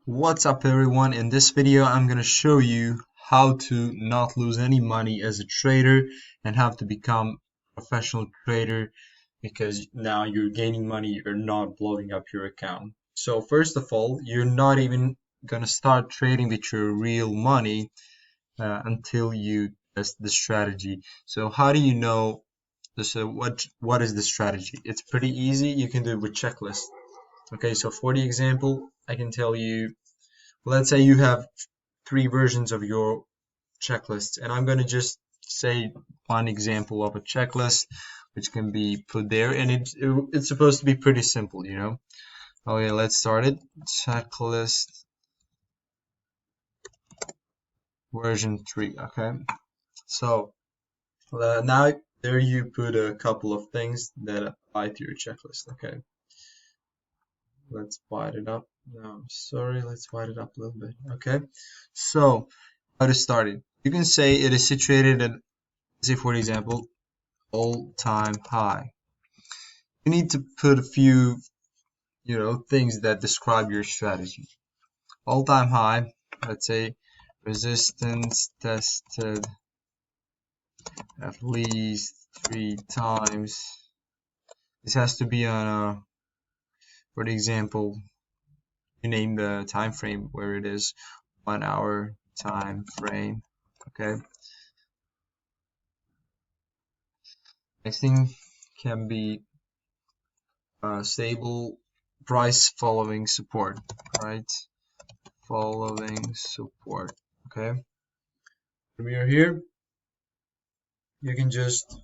What's up everyone? In this video I'm going to show you how to not lose any money as a trader and how to become a professional trader because now you're gaining money, you're not blowing up your account. So first of all, you're not even going to start trading with your real money until you test the strategy. So how do you know this, what is the strategy? It's pretty easy. You can do it with checklist. Okay, so for the example, I can tell you, let's say you have three versions of your checklist, and I'm going to just say one example of a checklist which can be put there, and it's supposed to be pretty simple, you know. Okay, let's start it. Checklist version 3. Okay, so now there you put a couple of things that apply to your checklist. Okay, let's widen it up. No, sorry, let's widen it up a little bit. Okay, so how to start it? You can say it is situated at, say for example, all-time high. You need to put a few, things that describe your strategy. All-time high, let's say resistance tested at least 3 times. This has to be on a, for example, you name the time frame where it is 1 hour time frame. Okay. Next thing can be stable price following support, right? Following support. Okay. When we are here, you can just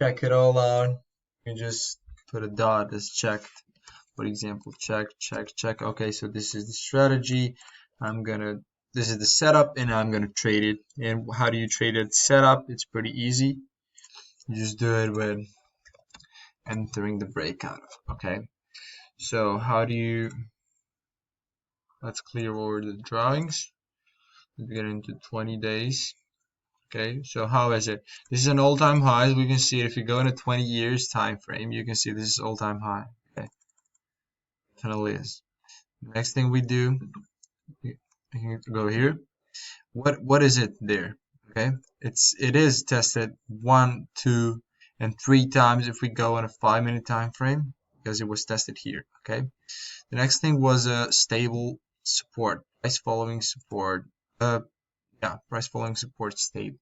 check it all out. You can just put a dot as checked. For example, check, check, check. Okay, so this is the strategy. This is the setup, and I'm gonna trade it. And how do you trade it? Setup, it's pretty easy. You just do it with entering the breakout. Okay. So how do you? Let's clear over the drawings. Let's get into 20 days. Okay, so how is it? This is an all-time high. As we can see, if you go in a 20 years time frame, you can see this is all-time high. Okay, definitely is. Next thing we do, you can go here. What is it there? Okay, it is tested 1, 2, and 3 times if we go on a 5-minute time frame because it was tested here. Okay, the next thing was a stable support, price following support. Price following support stable.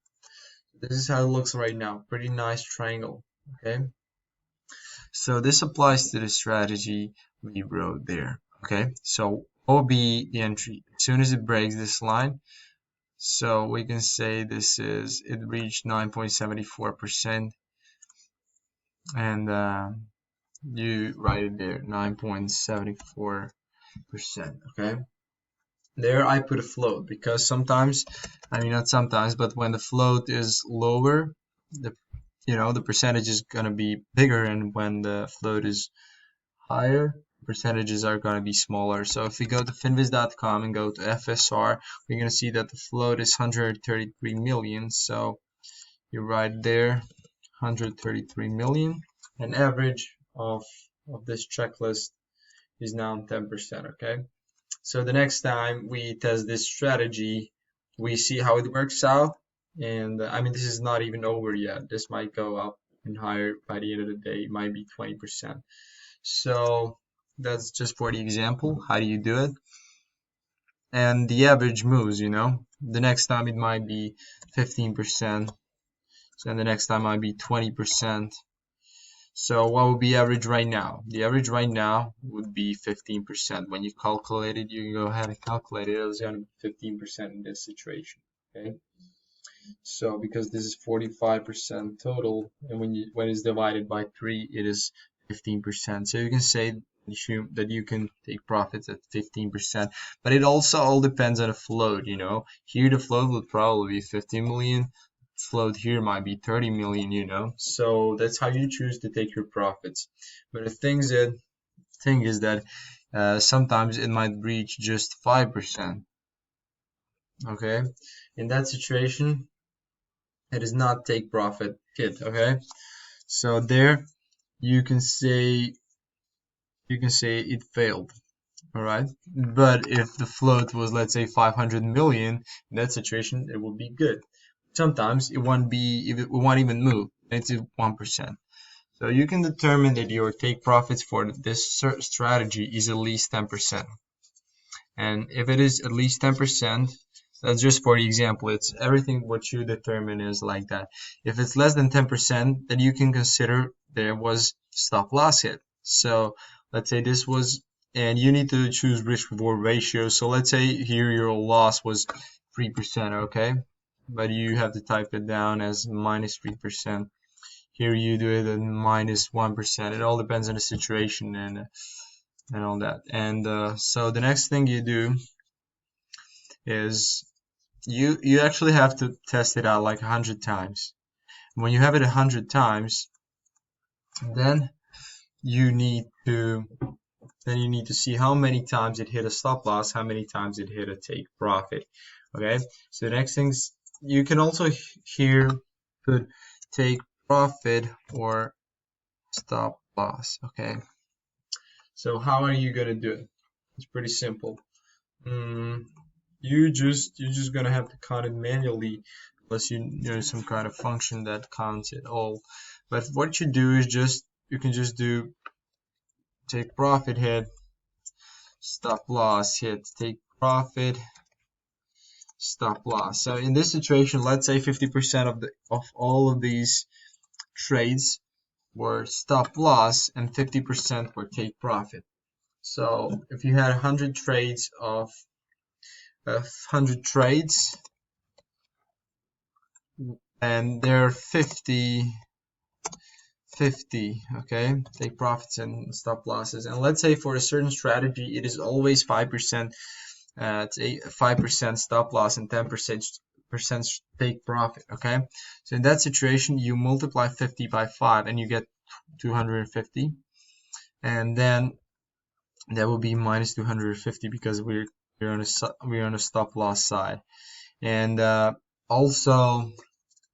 This is how it looks right now. Pretty nice triangle. Okay, so this applies to the strategy we wrote there. Okay, so what will be the entry as soon as it breaks this line? So we can say it reached 9.74%, and you write it there, 9.74%. Okay, there I put a float because sometimes, I mean not sometimes, but when the float is lower, the percentage is going to be bigger, and when the float is higher, percentages are going to be smaller. So if we go to finviz.com and go to FSR, we're going to see that the float is 133 million. So you write there 133 million, and average of this checklist is now 10%. Okay, so the next time we test this strategy, we see how it works out. And I mean, this is not even over yet. This might go up and higher by the end of the day. It might be 20%. So that's just for the example. How do you do it? And the average moves, The next time it might be 15%. So the next time might be 20%. So what would be average right now? The average right now would be 15%. When you calculate it, you can go ahead and calculate it. It's going to be 15% in this situation. Okay. So because this is 45% total, and when it's divided by 3, it is 15%. So you can say that you can take profits at 15%, but it also all depends on the float. Here the float would probably be 50 million. Float here might be 30 million. So that's how you choose to take your profits. But the thing is that sometimes it might reach just 5%. Okay, in that situation, it is not take profit hit. Okay, so there you can say it failed. all right? But if the float was, let's say, 500 million, in that situation, it would be good. Sometimes it won't even move. It's 1%. So you can determine that your take profits for this strategy is at least 10%. And if it is at least 10%, that's just for the example. It's everything what you determine is like that. If it's less than 10%, then you can consider there was stop loss hit. So let's say this was, and you need to choose risk reward ratio. So let's say here your loss was 3%, okay? But you have to type it down as minus 3%. Here you do it at minus 1%. It all depends on the situation and all that. And so the next thing you do is you actually have to test it out like 100 times. When you have it 100 times, then you need to see how many times it hit a stop loss, how many times it hit a take profit. Okay, so the next things you can also here put take profit or stop loss. Okay, so how are you gonna do it? It's pretty simple. You're just gonna have to count it manually, unless there's some kind of function that counts it all. But what you do is you can just do take profit hit, stop loss hit, take profit, stop loss. So in this situation, let's say 50% of all of these trades were stop loss and 50% were take profit. So if you had 100 trades of 100 trades and there are 50, okay, take profits and stop losses, and let's say for a certain strategy it is always 5%, it's a 5% stop loss and 10% take profit. Okay, so in that situation you multiply 50 by 5 and you get 250, and then that will be minus 250 because we're on a stop loss side. And also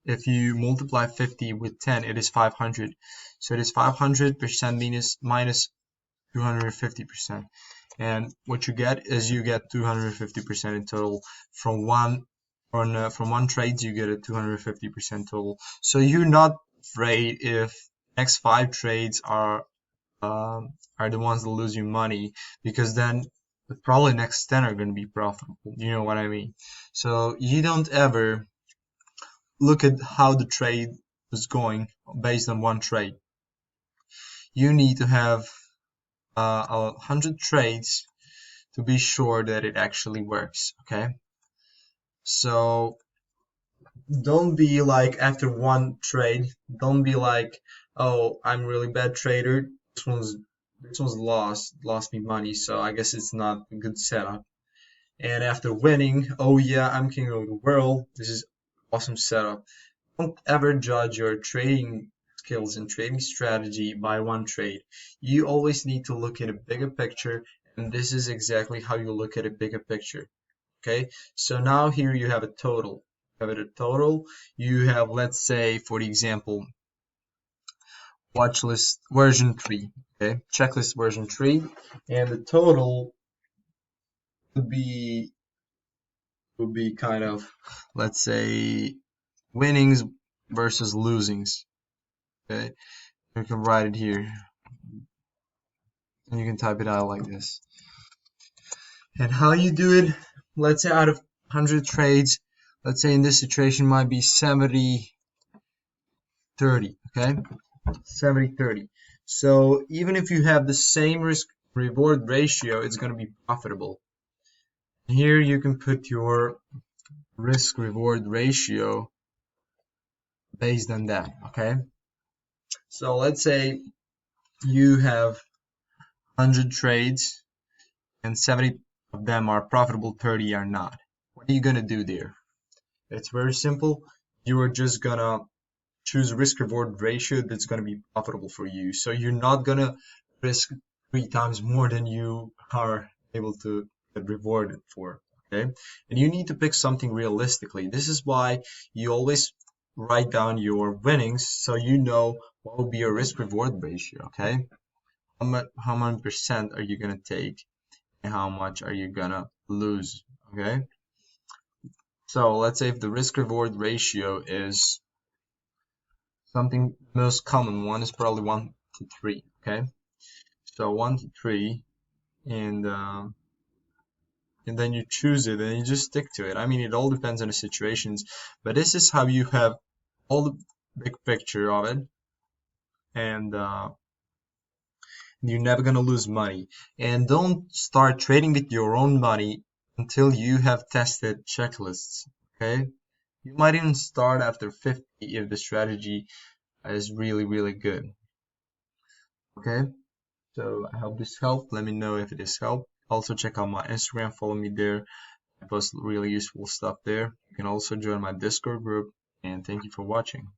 if you multiply 50 with 10, it is 500. So it is 500% minus 250%. And what you get is you get 250% in total. From one trade, you get a 250% total. So you're not afraid if next 5 trades are the ones that lose you money, because then probably next 10 are going to be profitable. You know what I mean? So you don't ever look at how the trade is going based on one trade. You need to have 100 trades to be sure that it actually works. Okay, so don't be like after one trade, don't be like, oh, I'm a really bad trader, this one's lost me money, so I guess it's not a good setup. And after winning, oh yeah, I'm king of the world, this is awesome setup. Don't ever judge your trading skills and trading strategy by one trade. You always need to look at a bigger picture, and this is exactly how you look at a bigger picture. Okay, so now here you have a total. You have, let's say, for the example, watch list version 3, okay, checklist version 3, and the total would be kind of, let's say, winnings versus losings. Okay, you can write it here and you can type it out like this. And how you do it, let's say out of 100 trades, let's say in this situation might be 70-30, okay, 70-30. So even if you have the same risk reward ratio, it's going to be profitable. Here you can put your risk reward ratio based on that. Okay, so let's say you have 100 trades and 70 of them are profitable, 30 are not. What are you going to do there? It's very simple. You are just gonna choose risk reward ratio that's going to be profitable for you. So you're not going to risk 3 times more than you are able to get rewarded for. Okay, and you need to pick something realistically. This is why you always write down your winnings so you know what will be your risk reward ratio. Okay, how many percent are you going to take, and how much are you gonna lose. Okay, so let's say if the risk reward ratio is something, most common one is probably 1 to 3. Okay, so 1 to 3, and then you choose it and you just stick to it. I mean, it all depends on the situations, but this is how you have all the big picture of it, and you're never gonna lose money. And don't start trading with your own money until you have tested checklists. Okay, you might even start after 50 if the strategy is really, really good. Okay, so I hope this helped. Let me know if it has helped. Also check out my Instagram, follow me there. I post really useful stuff there. You can also join my Discord group, and thank you for watching.